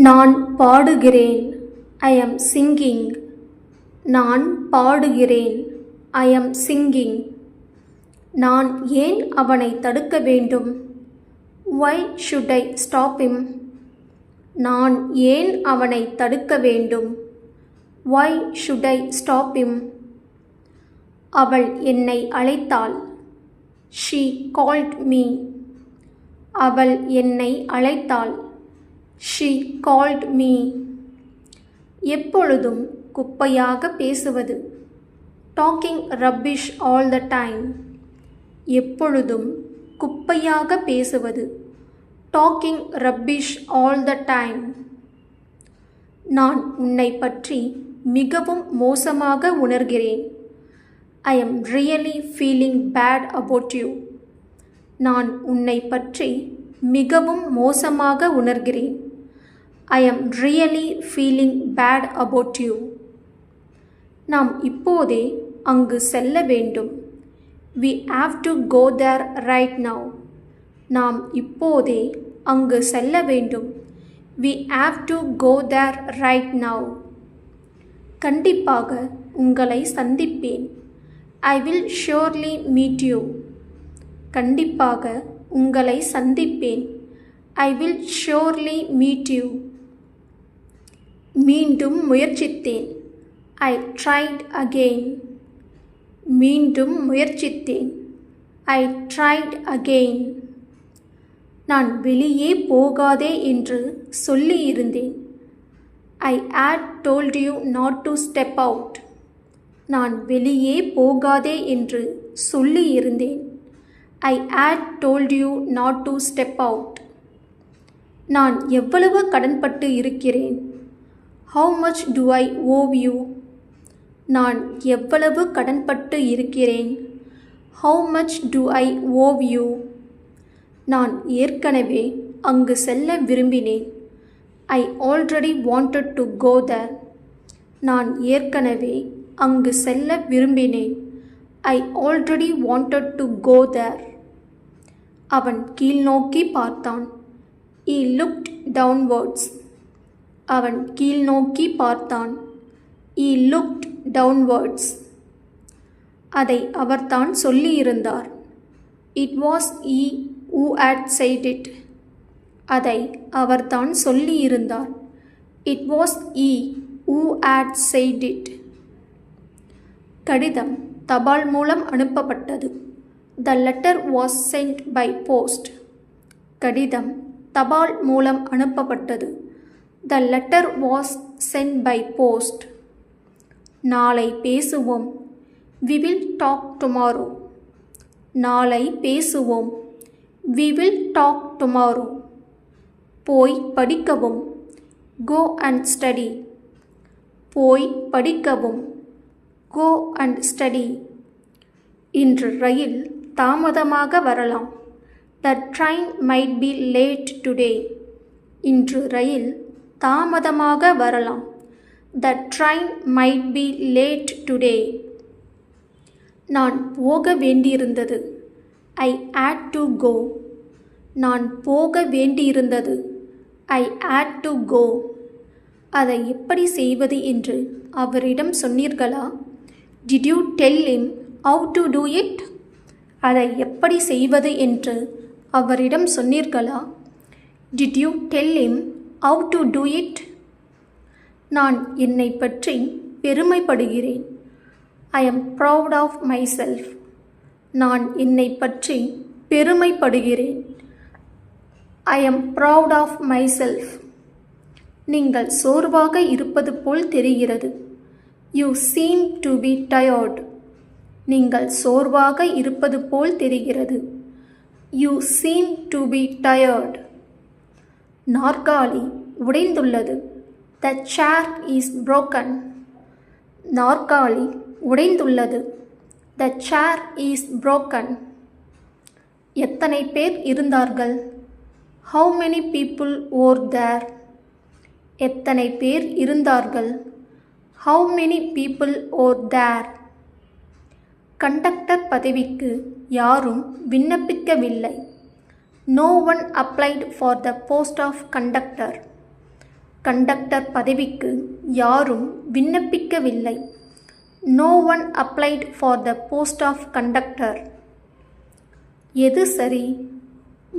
நான் பாடுகிறேன். I am singing. நான் பாடுகிறேன். I am singing. நான் ஏன் அவனை தடுக்க வேண்டும்? Why should I stop him? நான் ஏன் அவனை தடுக்க வேண்டும்? Why should I stop him? அவள் என்னை அழைத்தாள். She called me. அவள் என்னை அழைத்தாள். She called me. எப்பொழுதும் குப்பையாக பேசுவது. Talking rubbish all the time. எப்பொழுதும் குப்பையாக பேசுவது. Talking rubbish all the time. நான் உன்னை பற்றி மிகவும் மோசமாக உணர்கிறேன். I am really feeling bad about you. நான் உன்னை பற்றி மிகவும் மோசமாக உணர்கிறேன். I am really feeling bad about you. நாம் இப்போதே அங்கு செல்ல வேண்டும். We have to go there right now. நாம் இப்போதே அங்கு செல்ல வேண்டும். We have to go there right now. கண்டிப்பாக உங்களை சந்திப்பேன். I will surely meet you. கண்டிப்பாக உங்களை சந்திப்பேன். I will surely meet you. மீண்டும் முயற்சித்தேன். I tried again. மீண்டும் முயற்சித்தேன். I tried again. நான் வெளியே போகாதே என்று சொல்லியிருந்தேன். I had told you not to step out. நான் வெளியே போகாதே என்று சொல்லியிருந்தேன். I had told you not to step out. நான் எவ்வளவு கடன்பட்டு இருக்கிறேன்? How much do I owe you? நான் எவ்வளவு கடன்பட்டு இருக்கிறேன்? How much do I owe you? நான் ஏற்கனவே அங்கு செல்ல விரும்பினேன். I already wanted to go there. நான் ஏற்கனவே அங்கு செல்ல விரும்பினேன். I already wanted to go there. அவன் கீழ்நோக்கி பார்த்தான். He looked downwards. அவன் கீழ்நோக்கி பார்த்தான். He looked downwards. அதை அவர்தான் சொல்லியிருந்தார். It was he who had said it. அதை அவர்தான் சொல்லியிருந்தார். It was he who had said it. கடிதம் தபால் மூலம் அனுப்பப்பட்டது. The letter was sent by post. கடிதம் தபால் மூலம் அனுப்பப்பட்டது. The letter was sent by post. நாளை பேசுவோம். We will talk tomorrow. நாளை பேசுவோம். We will talk tomorrow. போய் படிக்கவும். Go and study. போய் படிக்கவும். Go and study. இன்று ரயில் தாமதமாக வரலாம். The train might be late today. இன்று ரயில் தாமதமாக வரலாம். The train might be late today. நான் போக வேண்டியிருந்தது. I had to go. நான் போக வேண்டியிருந்தது. I had to go. அதை எப்படி செய்வது என்று அவரிடம் சொன்னீர்களா? Did you tell him how to do it? அதை எப்படி செய்வது என்று அவரிடம் சொன்னீர்களா? Did you tell him how to do it? நான் என்னை பற்றி பெருமைப்படுகிறேன். I am proud of myself. நான் என்னை பற்றி பெருமைப்படுகிறேன். I am proud of myself. நீங்கள் சோர்வாக இருப்பது போல் தெரிகிறது. You seem to be tired. நீங்கள் சோர்வாக இருப்பது போல் தெரிகிறது. You seem to be tired. நாற்காலி உடைந்துள்ளது. The chair is broken. நாற்காலி உடைந்துள்ளது. The chair is broken. எத்தனை பேர் இருந்தார்கள்? How many people were there? எத்தனை பேர் இருந்தார்கள்? How many people were there? Conductor பதவிக்கு யாரும் விண்ணப்பிக்கவில்லை. No one applied for the post of conductor. Conductor பதவிக்கு யாரும் விண்ணப்பிக்கவில்லை. No one applied for the post of conductor. எது சரி?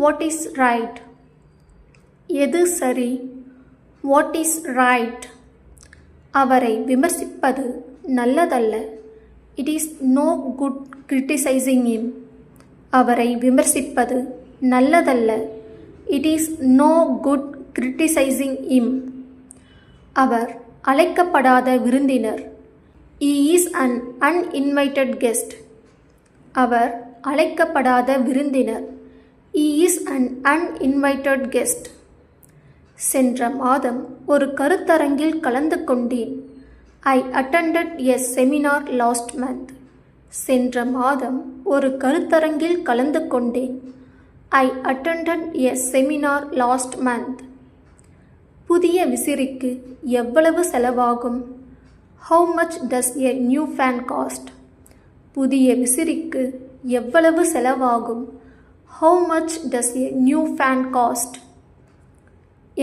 What is right? எது சரி? What is right? அவரை விமர்சிப்பது நல்லதல்ல. It is no good criticizing him. அவரை விமர்சிப்பது நல்லதல்ல. It is no good criticizing him. அவர் அழைக்கப்படாத விருந்தினர். He is an uninvited guest. அவர் அழைக்கப்படாத விருந்தினர். He is an uninvited guest. சென்ற மாதம் ஒரு கருத்தரங்கில் கலந்து கொண்டேன். I attended a seminar last month. சென்ற மாதம் ஒரு கருத்தரங்கில் கலந்து கொண்டேன். I attended a seminar last month. புதிய விசிறிக்கு எவ்வளவு செலவாகும்? How much does a new fan cost? புதிய விசிறிக்கு எவ்வளவு செலவாகும்? How much does a new fan cost?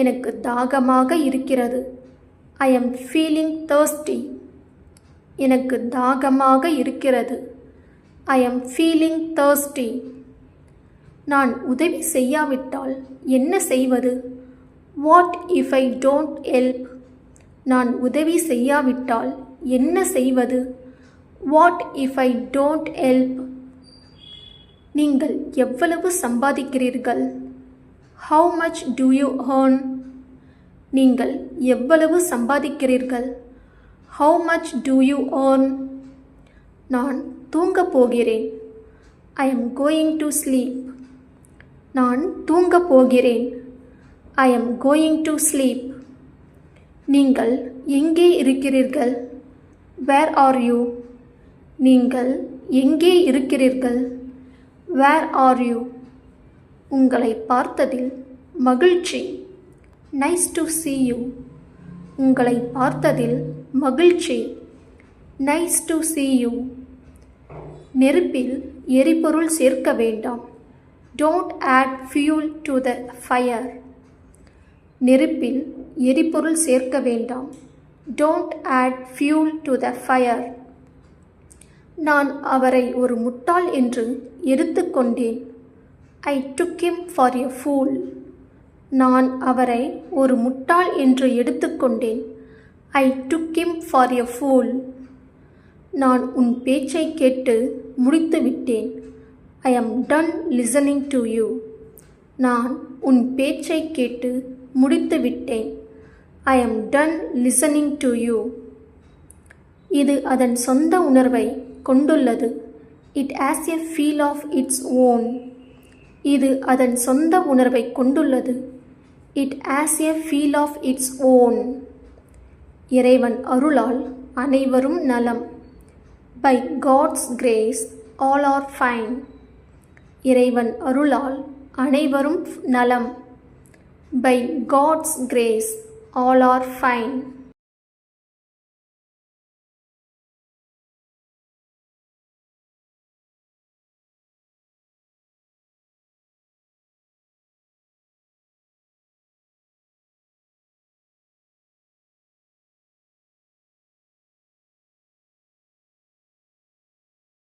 எனக்கு தாகமாக இருக்கிறது. I am feeling thirsty. எனக்கு தாகமாக இருக்கிறது. I am feeling thirsty. நான் உதவி செய்யாவிட்டால் என்ன செய்வது? What if I don't help? நான் உதவி செய்யாவிட்டால் என்ன செய்வது? What if I don't help? நீங்கள் எவ்வளவு சம்பாதிக்கிறீர்கள்? How much do you earn? நீங்கள் எவ்வளவு சம்பாதிக்கிறீர்கள்? How much do you earn? நான் தூங்கப் போகிறேன். I am going to sleep. நான் தூங்கப் போகிறேன். I am going to sleep. நீங்கள் எங்கே இருக்கிறீர்கள்? Where are you? நீங்கள் எங்கே இருக்கிறீர்கள்? Where are you? உங்களை பார்த்ததில் மகிழ்ச்சி. Nice to see you. உங்களை பார்த்ததில் மகிழ்ச்சி. Nice to see you. நெருப்பில் எரிபொருள் சேர்க்க வேண்டாம். Don't add fuel to the fire. நெருப்பில் எரிபொருள் சேர்க்க வேண்டாம். Don't add fuel to the fire. நான் அவரை ஒரு முட்டாள் என்று எடுத்துக்கொண்டேன். I took him for a fool. நான் அவரை ஒரு முட்டாள் என்று எடுத்துக்கொண்டேன். I took him for a fool. நான் உன் பேச்சை கேட்டு முடித்துவிட்டேன். I am done listening to you. நான் உன் பேச்சை கேட்டு முடித்துவிட்டேன். I am done listening to you. இது அதன் சொந்த உணர்வை கொண்டுள்ளது. It has a feel of its own. இது அதன் சொந்த உணர்வை கொண்டுள்ளது. It has a feel of its own. இறைவன் அருளால் அனைவரும் நலம். By God's grace all are fine. இறைவன் அருளால் அனைவரும் நலம். By God's grace all are fine.